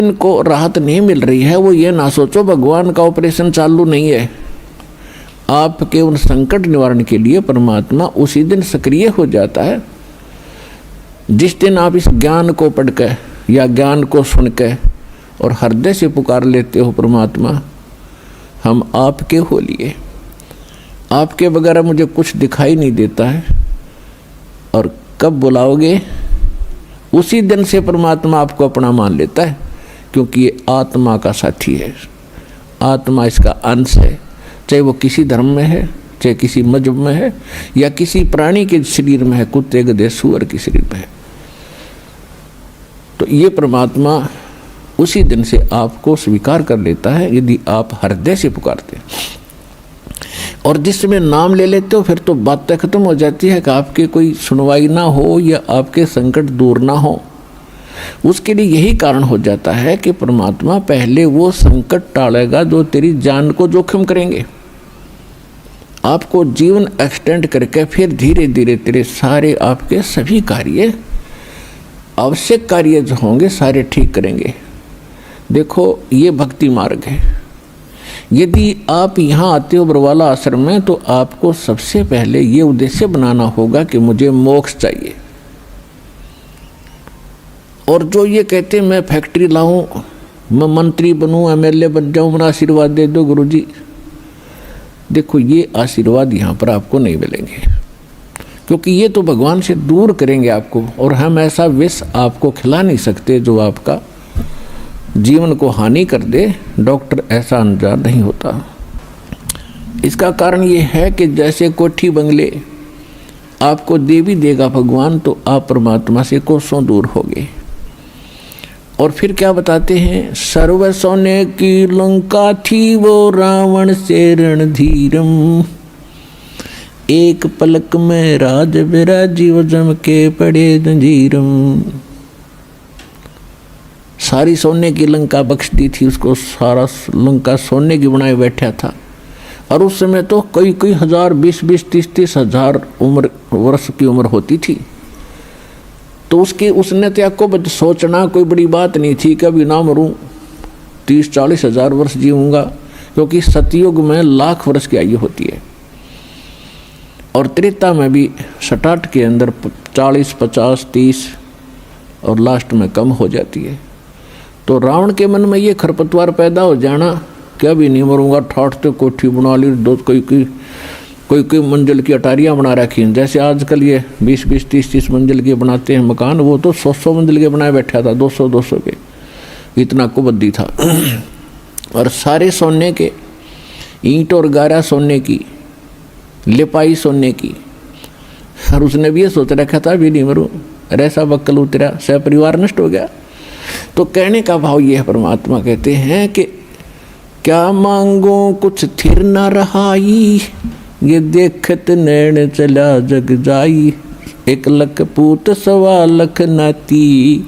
इनको राहत नहीं मिल रही है, वो ये ना सोचो भगवान का ऑपरेशन चालू नहीं है। आपके उन संकट निवारण के लिए परमात्मा उसी दिन सक्रिय हो जाता है जिस दिन आप इस ज्ञान को पढ़कर या ज्ञान को सुनकर और हृदय से पुकार लेते हो, परमात्मा हम आपके हो लिए, आपके बगैर मुझे कुछ दिखाई नहीं देता है। और कब बुलाओगे, उसी दिन से परमात्मा आपको अपना मान लेता है, क्योंकि ये आत्मा का साथी है, आत्मा इसका अंश है। चाहे वो किसी धर्म में है, चाहे किसी मजहब में है, या किसी प्राणी के शरीर में है, कुत्ते गधे सूअर के शरीर में है, तो ये परमात्मा उसी दिन से आपको स्वीकार कर लेता है यदि आप हृदय से पुकारते हैं। और जिस समय नाम ले लेते हो फिर तो बातें खत्म हो जाती है कि आपकी कोई सुनवाई ना हो या आपके संकट दूर ना हो। उसके लिए यही कारण हो जाता है कि परमात्मा पहले वो संकट टालेगा जो तेरी जान को जोखिम करेंगे, आपको जीवन एक्सटेंड करके फिर धीरे धीरे तेरे सारे आपके सभी कार्य, आवश्यक कार्य जो होंगे सारे ठीक करेंगे। देखो ये भक्ति मार्ग है। यदि आप यहाँ आते हो बरवाला आश्रम में, तो आपको सबसे पहले ये उद्देश्य बनाना होगा कि मुझे मोक्ष चाहिए। और जो ये कहते हैं मैं फैक्ट्री लाऊं, मैं मंत्री बनूं, एमएलए बन जाऊं, मेरा आशीर्वाद दे दो गुरुजी, देखो ये आशीर्वाद यहाँ पर आपको नहीं मिलेंगे, क्योंकि ये तो भगवान से दूर करेंगे आपको। और हम ऐसा विष आपको खिला नहीं सकते जो आपका जीवन को हानि कर दे। डॉक्टर ऐसा अनजान नहीं होता। इसका कारण ये है कि जैसे कोठी बंगले आपको दे भी देगा भगवान, तो आप परमात्मा से कोसों दूर होगे। और फिर क्या बताते हैं, सर्व सोने की लंका थी वो रावण से रणधीरम, एक पलक में राज विराजी वो जम के पड़े जंजीरम। सारी सोने की लंका बख्श दी थी उसको, सारा लंका सोने की बनाए बैठा था। और उस समय तो कई कई हजार, 20-20, 30-30 हजार वर्ष की उम्र होती थी। तो उसने तो आपको सोचना कोई बड़ी बात नहीं थी कि अभी ना मरूं, 30-40 हजार वर्ष जीऊँगा, क्योंकि सतयुग में लाख वर्ष की आयु होती है और त्रेता में भी 67 के अंदर 40, 50, 30 और लास्ट में कम हो जाती है। तो रावण के मन में ये खरपतवार पैदा हो जाना कि अभी नहीं मरूंगा, ठाठ तो कोठी बना ली, दो कोई मंजिल की अटारियाँ बना रखी हैं। जैसे आजकल ये 20-20, 30-30 मंजिल के बनाते हैं मकान, वो तो 100 मंजिल के बनाए बैठा था, 200 के, इतना कुबद्दी था। और सारे सोने के, ईंट और गारा सोने की, लिपाई सोने की। और उसने भी ये सोच रखा था भी नहीं मरूं, ऐसा बक्कल उतरा, सह परिवार नष्ट हो गया। तो कहने का भाव ये है, परमात्मा कहते हैं कि क्या मांगो कुछ थिर न रहाई, ये देखत नैन चला जग जाई, 1 लख पूत 1.25 लाख नाती,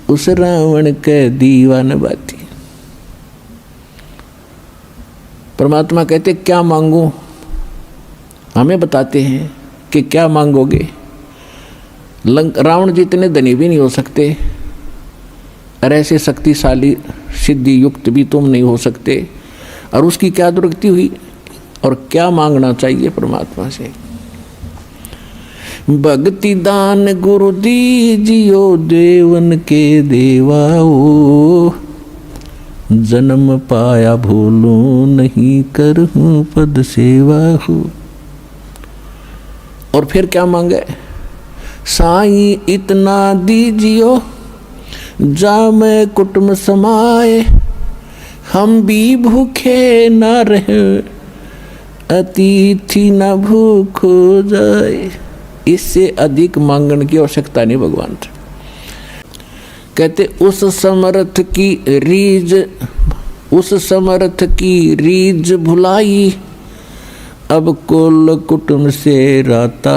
उस रावण के दीवान बाती। परमात्मा कहते क्या मांगो, हमें बताते हैं कि क्या मांगोगे। रावण जितने धनी भी नहीं हो सकते और ऐसे शक्तिशाली सिद्धि युक्त भी तुम नहीं हो सकते। और उसकी क्या दुर्गति हुई और क्या मांगना चाहिए परमात्मा से। भक्ति दान गुरु दीजियो देवन के देवाओ, जन्म पाया भूलूं नहीं करहूं पद सेवा हो। और फिर क्या मांगे, साईं इतना दीजियो जा मैं कुटुंब समाए, हम भी भूखे न रहे अतिथि न भूख हो जाए। इससे अधिक मांगने की आवश्यकता नहीं भगवान से। कहते उस समर्थ की रीज भुलाई, अब कुल कुटुंब से राता,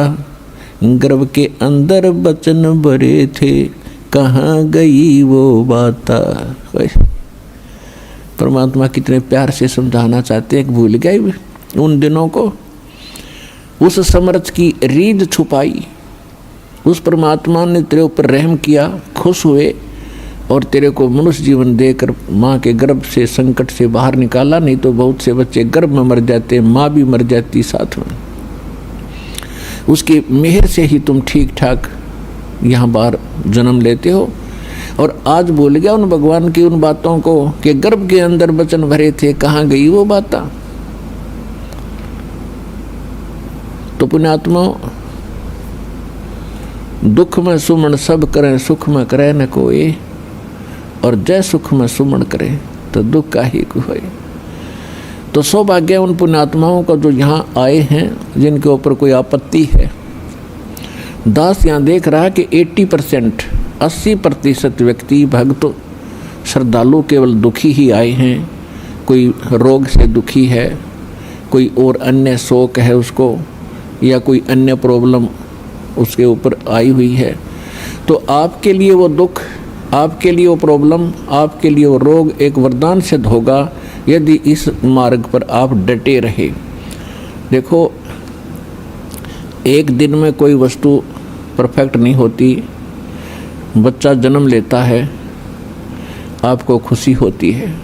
गर्भ के अंदर बचन भरे थे, कहाँ गई वो बाता। परमात्मा कितने प्यार से समझाना चाहते हैं, भूल गए उन दिनों को। उस समर्थ की रीझ छुपाई, उस परमात्मा ने तेरे ऊपर रहम किया, खुश हुए और तेरे को मनुष्य जीवन देकर माँ के गर्भ से संकट से बाहर निकाला, नहीं तो बहुत से बच्चे गर्भ में मर जाते, माँ भी मर जाती साथ में। उसकी मेहर से ही तुम ठीक ठाक यहाँ बाहर जन्म लेते हो। और आज भूल गया उन भगवान की उन बातों को कि गर्भ के अंदर वचन भरे थे, कहाँ गई वो बातें। तो पुण्यात्मा, दुख में सुमन सब करें, सुख में करे न कोई, और जय सुख में सुमन करे तो दुख का ही होए। तो सौभाग्य उन पुण्यात्माओं का जो यहाँ आए हैं, जिनके ऊपर कोई आपत्ति है। दास यहाँ देख रहा है कि 80% व्यक्ति भक्त श्रद्धालु केवल दुखी ही आए हैं। कोई रोग से दुखी है, कोई और अन्य शोक है उसको, या कोई अन्य प्रॉब्लम उसके ऊपर आई हुई है। तो आपके लिए वो दुख, आपके लिए वो प्रॉब्लम, आपके लिए वो रोग एक वरदान सिद्ध होगा यदि इस मार्ग पर आप डटे रहे। देखो, एक दिन में कोई वस्तु परफेक्ट नहीं होती। बच्चा जन्म लेता है, आपको खुशी होती है,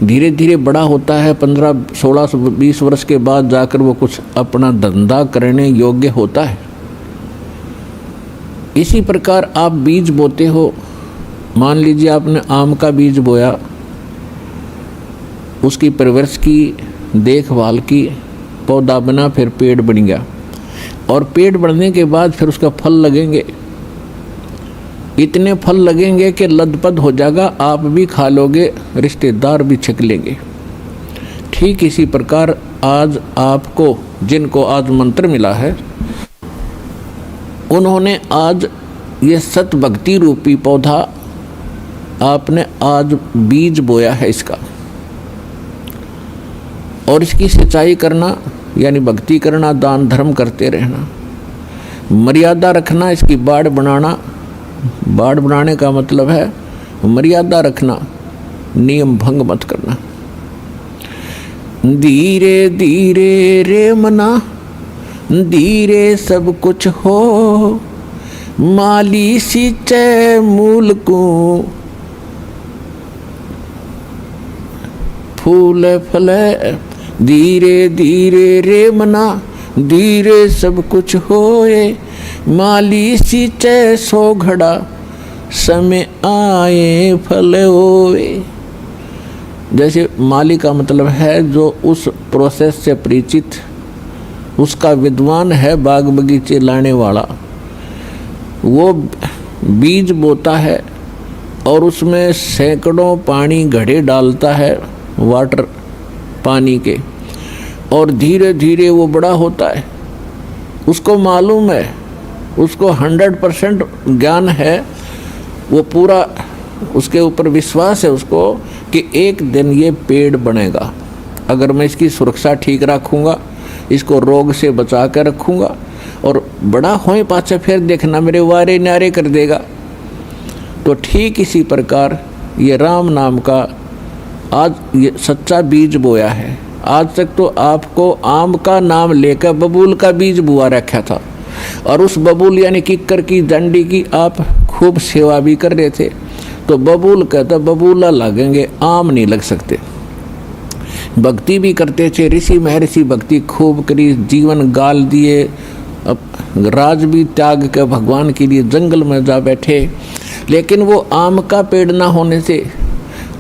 धीरे धीरे बड़ा होता है, 15, 16, 20 वर्ष के बाद जाकर वो कुछ अपना धंधा करने योग्य होता है। इसी प्रकार आप बीज बोते हो। मान लीजिए आपने आम का बीज बोया, उसकी परवरिश की, देखभाल की, पौधा बना, फिर पेड़ बन गया, और पेड़ बढ़ने के बाद फिर उसका फल लगेंगे। इतने फल लगेंगे कि लदपद हो जाएगा, आप भी खा लोगे, रिश्तेदार भी छक लेंगे। ठीक इसी प्रकार आज आपको, जिनको आज मंत्र मिला है, उन्होंने आज ये सत भक्ति रूपी पौधा आपने आज बीज बोया है इसका, और इसकी सिंचाई करना यानी भक्ति करना, दान धर्म करते रहना, मर्यादा रखना, इसकी बाड़ बनाना। बाड़ बनाने का मतलब है मर्यादा रखना, नियम भंग मत करना। धीरे धीरे रे मना, धीरे सब कुछ हो, माली सिंचे मूल को, फूल फले। धीरे धीरे रे मना, धीरे सब कुछ होए, माली सिंचे सो घड़ा, समय आए फल होए। जैसे माली का मतलब है जो उस प्रोसेस से परिचित, उसका विद्वान है, बाग बगीचे लाने वाला। वो बीज बोता है और उसमें सैकड़ों पानी घड़े डालता है, वाटर पानी के, और धीरे धीरे वो बड़ा होता है। उसको मालूम है, उसको 100% ज्ञान है, वो पूरा उसके ऊपर विश्वास है उसको कि एक दिन ये पेड़ बनेगा। अगर मैं इसकी सुरक्षा ठीक रखूँगा, इसको रोग से बचा कर रखूँगा, और बड़ा होए पाछे फिर देखना मेरे वारे न्यारे कर देगा। तो ठीक इसी प्रकार ये राम नाम का आज ये सच्चा बीज बोया है। आज तक तो आपको आम का नाम लेकर बबूल का बीज बुआ रखा था, और उस बबूल यानी किक्कर की डंडी की आप खूब सेवा भी कर रहे थे। तो बबूल कहता बबूला लगेंगे, आम नहीं लग सकते। भक्ति भी करते थे, ऋषि महर्षि भक्ति खूब करी, जीवन गाल दिए, राज भी त्याग के भगवान के लिए जंगल में जा बैठे। लेकिन वो आम का पेड़ ना होने से,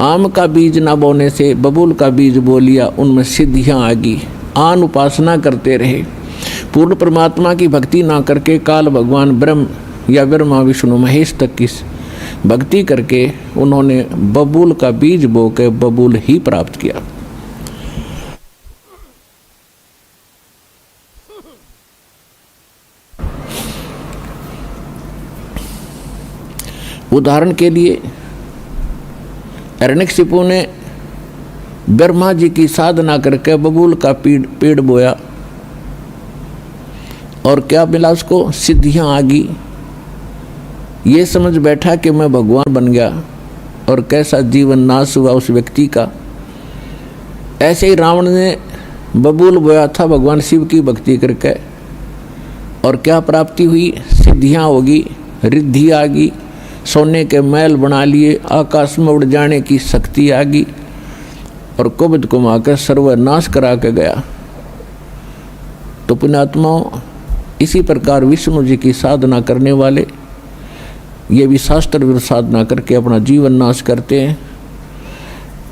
आम का बीज ना बोने से बबूल का बीज बो लिया, उनमें सिद्धियाँ आ गई। आन उपासना करते रहे, पूर्ण परमात्मा की भक्ति ना करके काल भगवान ब्रह्म या ब्रह्मा विष्णु महेश तक की भक्ति करके उन्होंने बबूल का बीज बो के बबूल ही प्राप्त किया। उदाहरण के लिए हिरण्यकशिपु ने ब्रह्मा जी की साधना करके बबूल का पेड़ बोया, और क्या मिला उसको? सिद्धियां आ गई। ये समझ बैठा कि मैं भगवान बन गया, और कैसा जीवन नाश हुआ उस व्यक्ति का। ऐसे ही रावण ने बबूल बोया था भगवान शिव की भक्ति करके, और क्या प्राप्ति हुई? सिद्धियां होगी, रिद्धि आ गई, सोने के महल बना लिए, आकाश में उड़ जाने की शक्ति आ गई और कुबद को माकर सर्वनाश करा के गया। तो पुण्यात्माओं, इसी प्रकार विष्णु जी की साधना करने वाले ये भी शास्त्र विरुद्ध साधना करके अपना जीवन नाश करते हैं,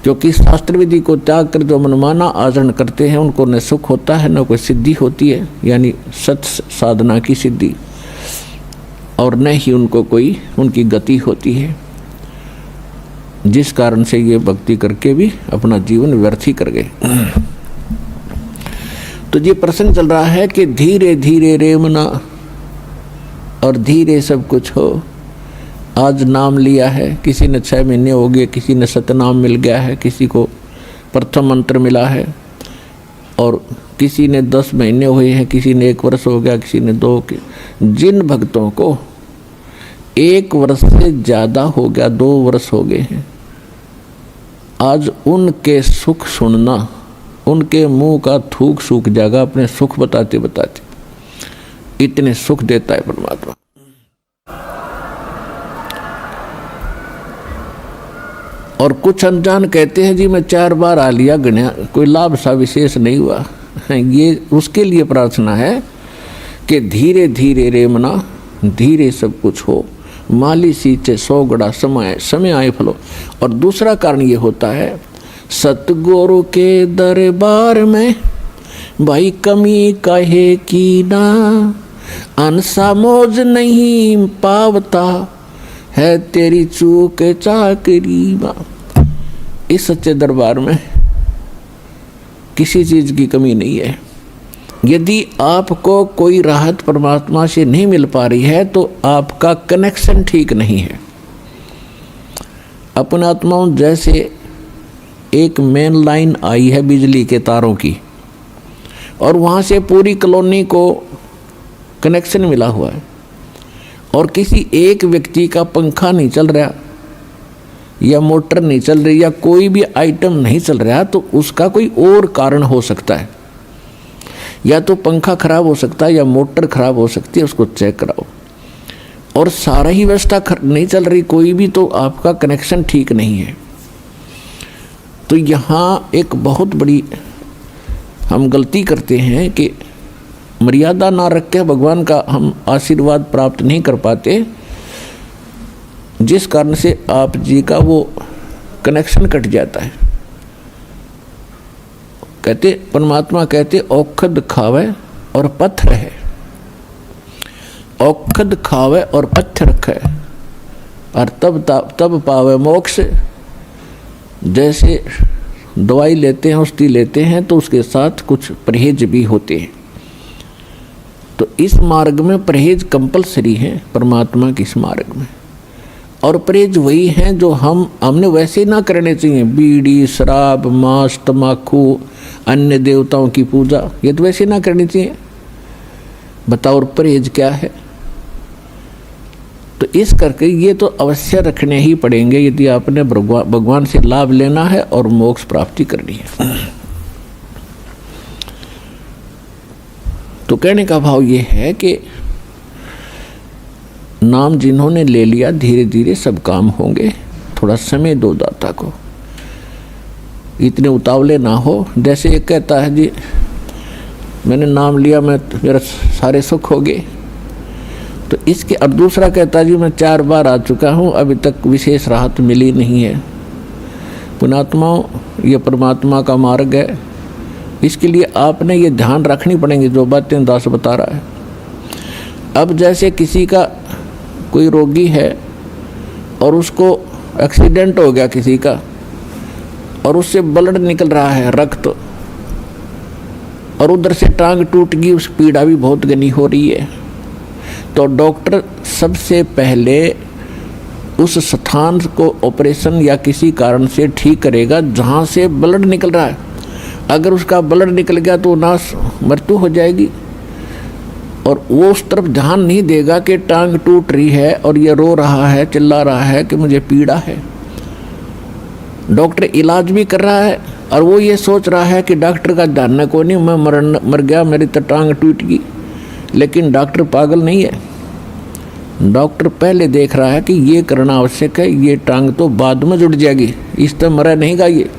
क्योंकि शास्त्र विधि को त्याग कर जो मनमाना आचरण करते हैं उनको न सुख होता है न कोई सिद्धि होती है, यानी सत्य साधना की सिद्धि, और न ही उनको कोई उनकी गति होती है, जिस कारण से ये भक्ति करके भी अपना जीवन व्यर्थ ही कर गए। तो ये प्रश्न चल रहा है कि धीरे धीरे रेमना और धीरे सब कुछ हो। आज नाम लिया है, किसी ने 6 महीने हो गए, किसी ने सतनाम मिल गया है, किसी को प्रथम मंत्र मिला है, और किसी ने 10 महीने हुए हैं, किसी ने 1 वर्ष हो गया, किसी ने 2 के। जिन भक्तों को 1 वर्ष से ज़्यादा हो गया, 2 वर्ष हो गए हैं, आज उनके सुख सुनना, उनके मुंह का थूक सूख जाएगा अपने सुख बताते बताते। इतने सुख देता है परमात्मा। और कुछ अनजान कहते हैं जी मैं 4 बार आ लिया, गण्या कोई लाभ सा विशेष नहीं हुआ। ये उसके लिए प्रार्थना है कि धीरे धीरे रेमना, धीरे सब कुछ हो, माली सींचे 100 गड़ा समय आए फलो। और दूसरा कारण ये होता है, सतगुरु के दरबार में भाई कमी कहे की ना, अनसा मौज नहीं पावता है तेरी चूक चाकरी माँ। इस सच्चे दरबार में किसी चीज की कमी नहीं है। यदि आपको कोई राहत परमात्मा से नहीं मिल पा रही है तो आपका कनेक्शन ठीक नहीं है। अपने आत्माओं, जैसे एक मेन लाइन आई है बिजली के तारों की, और वहाँ से पूरी कॉलोनी को कनेक्शन मिला हुआ है, और किसी एक व्यक्ति का पंखा नहीं चल रहा या मोटर नहीं चल रही या कोई भी आइटम नहीं चल रहा, तो उसका कोई और कारण हो सकता है। या तो पंखा खराब हो सकता है या मोटर खराब हो सकती है, उसको चेक कराओ। और सारा ही व्यवस्था नहीं चल रही कोई भी, तो आपका कनेक्शन ठीक नहीं है। तो यहाँ एक बहुत बड़ी हम गलती करते हैं कि मर्यादा ना रख के भगवान का हम आशीर्वाद प्राप्त नहीं कर पाते, जिस कारण से आप जी का वो कनेक्शन कट जाता है। कहते परमात्मा कहते औखद खावे और पत्थर है, औखद खावे और पत्थर रखे और तब पावे मोक्ष। जैसे दवाई लेते हैं, औषधि लेते हैं, तो उसके साथ कुछ परहेज भी होते हैं। तो इस मार्ग में परहेज कंपलसरी है, परमात्मा के इस मार्ग में। और परहेज वही हैं जो हमने वैसे ना करने चाहिए। बीड़ी, शराब, मांस, तम्बाकू, अन्य देवताओं की पूजा, ये तो वैसे ना करनी चाहिए। बताओ और परहेज क्या है? तो इस करके ये तो अवश्य रखने ही पड़ेंगे यदि आपने भगवान से लाभ लेना है और मोक्ष प्राप्ति करनी है। तो कहने का भाव ये है कि नाम जिन्होंने ले लिया, धीरे धीरे सब काम होंगे। थोड़ा समय दो दाता को, इतने उतावले ना हो। जैसे एक कहता है जी मैंने नाम लिया, मेरा सारे सुख हो गए, तो इसके। और दूसरा कहता है जी मैं 4 बार आ चुका हूँ, अभी तक विशेष राहत मिली नहीं है। पुण्यात्माओं, ये परमात्मा का मार्ग है। इसके लिए आपने ये ध्यान रखनी पड़ेंगी जो बातें दास बता रहा है। अब जैसे किसी का कोई रोगी है और उसको एक्सीडेंट हो गया किसी का, और उससे ब्लड निकल रहा है, रक्त, और उधर से टांग टूट गई, उस पीड़ा भी बहुत घनी हो रही है, तो डॉक्टर सबसे पहले उस स्थान को ऑपरेशन या किसी कारण से ठीक करेगा जहाँ से ब्लड निकल रहा है। अगर उसका ब्लड निकल गया तो नाश मृत्यु हो जाएगी, और वो उस तरफ ध्यान नहीं देगा कि टांग टूट रही है और ये रो रहा है, चिल्ला रहा है कि मुझे पीड़ा है। डॉक्टर इलाज भी कर रहा है और वो ये सोच रहा है कि डॉक्टर का ध्यान को नहीं, मैं मर गया, मेरी तो टांग टूट गई। लेकिन डॉक्टर पागल नहीं है, डॉक्टर पहले देख रहा है कि ये करना आवश्यक है, ये टांग तो बाद में जुड़ जाएगी, इस तरह मरा नहीं गा ये।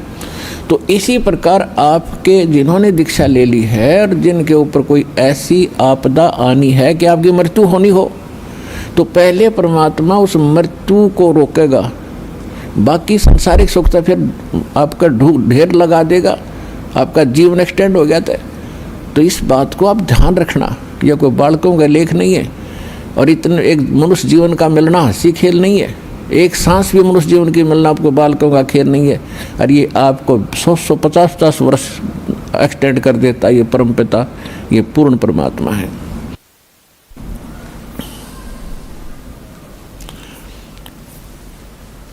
तो इसी प्रकार आपके जिन्होंने दीक्षा ले ली है और जिनके ऊपर कोई ऐसी आपदा आनी है कि आपकी मृत्यु होनी हो, तो पहले परमात्मा उस मृत्यु को रोकेगा, बाकी संसारिक सुख तो फिर आपका ढेर लगा देगा, आपका जीवन एक्सटेंड हो गया था। तो इस बात को आप ध्यान रखना, यह कोई बालकों का लेख नहीं है और इतने एक मनुष्य जीवन का मिलना हंसी खेल नहीं है, एक सांस भी मनुष्य जीवन की मिलना आपको बालकों का खेल नहीं है। और ये आपको 100-150 वर्ष एक्सटेंड कर देता, ये परमपिता, ये पूर्ण परमात्मा है।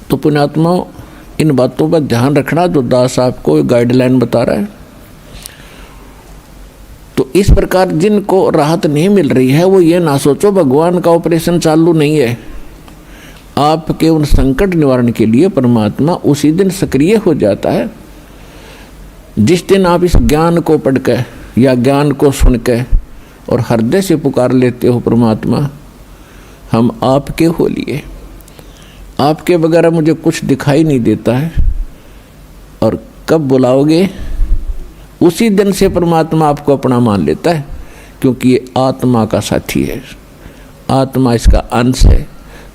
तो पुण्यात्माओं, इन बातों पर ध्यान रखना जो दास आपको गाइडलाइन बता रहा है। तो इस प्रकार जिनको राहत नहीं मिल रही है वो ये ना सोचो भगवान का ऑपरेशन चालू नहीं है। आपके उन संकट निवारण के लिए परमात्मा उसी दिन सक्रिय हो जाता है जिस दिन आप इस ज्ञान को पढ़कर या ज्ञान को सुनकर और हृदय से पुकार लेते हो, परमात्मा हम आपके हो लिए, आपके बगैर मुझे कुछ दिखाई नहीं देता है। और कब बुलाओगे उसी दिन से परमात्मा आपको अपना मान लेता है, क्योंकि ये आत्मा का साथी है, आत्मा इसका अंश है,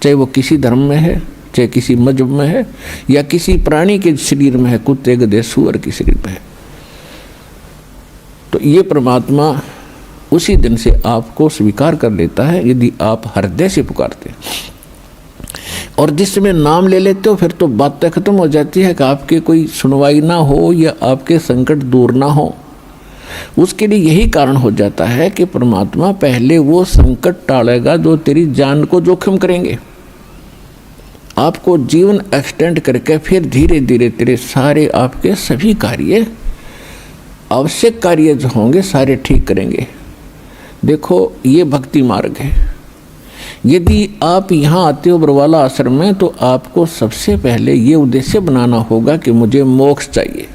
चाहे वो किसी धर्म में है, चाहे किसी मजहब में है, या किसी प्राणी के शरीर में है, कुत्ते गधे सूअर के शरीर में है। तो ये परमात्मा उसी दिन से आपको स्वीकार कर लेता है यदि आप हृदय से पुकारते हैं। और जिस समय नाम ले लेते हो फिर तो बात खत्म हो जाती है कि आपके कोई सुनवाई ना हो या आपके संकट दूर ना हो। उसके लिए यही कारण हो जाता है कि परमात्मा पहले वो संकट टालेगा जो तेरी जान को जोखिम करेंगे, आपको जीवन एक्सटेंड करके फिर धीरे धीरे तेरे सारे आपके सभी कार्य, आवश्यक कार्य जो होंगे सारे ठीक करेंगे। देखो ये भक्ति मार्ग है। यदि आप यहाँ आते हो बरवाला आश्रम में तो आपको सबसे पहले ये उद्देश्य बनाना होगा कि मुझे मोक्ष चाहिए।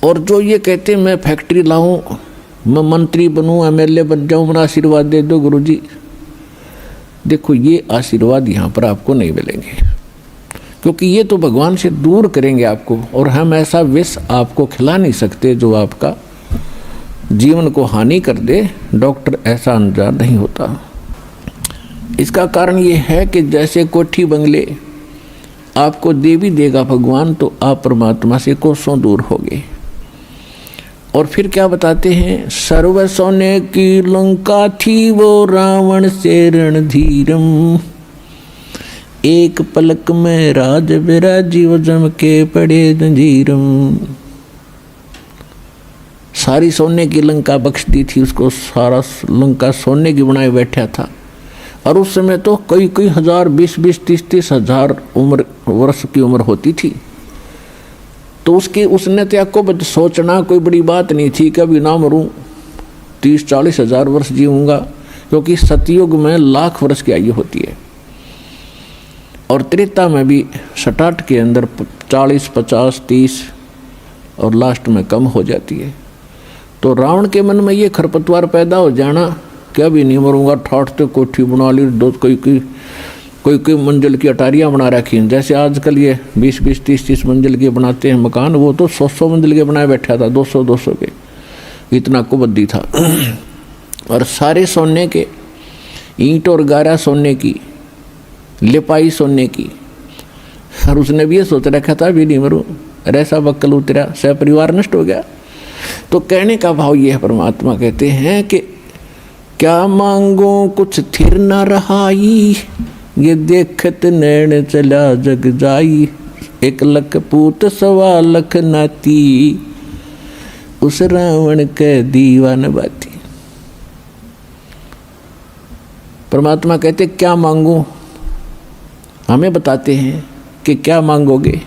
और जो ये कहते मैं फैक्ट्री लाऊं, मैं मंत्री बनूं, एमएलए बन जाऊं, मेरा आशीर्वाद दे दो गुरुजी, देखो ये आशीर्वाद यहाँ पर आपको नहीं मिलेंगे, क्योंकि ये तो भगवान से दूर करेंगे आपको। और हम ऐसा विष आपको खिला नहीं सकते जो आपका जीवन को हानि कर दे। डॉक्टर ऐसा अनजान नहीं होता। इसका कारण ये है कि जैसे कोठी बंगले आपको दे भी देगा भगवान, तो आप परमात्मा से कोसों दूर होगे। और फिर क्या बताते हैं, सर्व सोने की लंका थी वो रावण से रणधीरम, एक पलक में राज विराजीव जम के पड़े जंजीरम। सारी सोने की लंका बख्श दी थी उसको, सारा लंका सोने की बनाए बैठा था। और उस समय तो कई कई हजार, 20-20, 30-30 हजार वर्ष की उम्र होती थी। तो उसने तो आपको सोचना कोई बड़ी बात नहीं थी, कभी ना मरूं, 30-40 हजार वर्ष जीऊँगा, क्योंकि सतयुग में लाख वर्ष की आयु होती है और त्रेता में भी सटाट के अंदर 40, 50, 30 और लास्ट में कम हो जाती है। तो रावण के मन में ये खरपतवार पैदा हो जाना, क्या भी नहीं मरूंगा, ठाठ तो कोठी बना ली, दो कोई मंजिल की अटारियाँ बना रखी हैं। जैसे आजकल ये 20-20, 30-30 मंजिल के बनाते हैं मकान, वो तो 100-100 मंजिल के बनाए बैठा था, 200-200 के, इतना कुबद्दी था। और सारे सोने के, ईंट और गारा सोने की, लिपाई सोने की। और उसने भी ये सोच रखा था भी नहीं मरूं, ऐसा बक्कल उतरा, सह परिवार नष्ट हो गया। तो कहने का भाव ये है, परमात्मा कहते हैं कि क्या मांगो कुछ थिर न रहाई, ये देखत नैन चला जग जाई, 1 लख पूत 1.25 लाख नाती, उस रावण के दीवान बाती। परमात्मा कहते क्या मांगो, हमें बताते हैं कि क्या मांगोगे।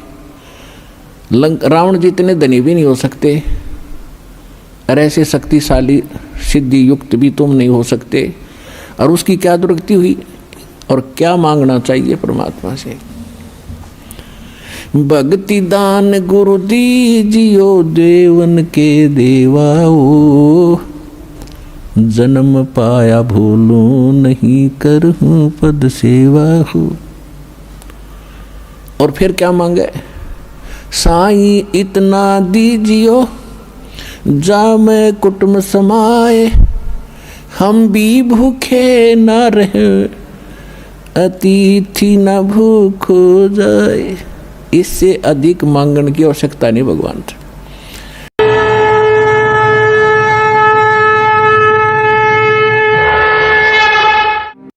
रावण जितने धनी भी नहीं हो सकते और ऐसे शक्तिशाली सिद्धि युक्त भी तुम नहीं हो सकते। और उसकी क्या दुर्गति हुई और क्या मांगना चाहिए परमात्मा से। भक्ति दान गुरु दीजियो देवन के देवाओ, जन्म पाया भूलूं नहीं, करहूं पद सेवा हो। और फिर क्या मांगे? साईं इतना दीजियो जा मैं कुटुंब समाए, हम भी भूखे न रहे, अतिथि न भूख हो जाए। इससे अधिक मांगने की आवश्यकता नहीं भगवान से।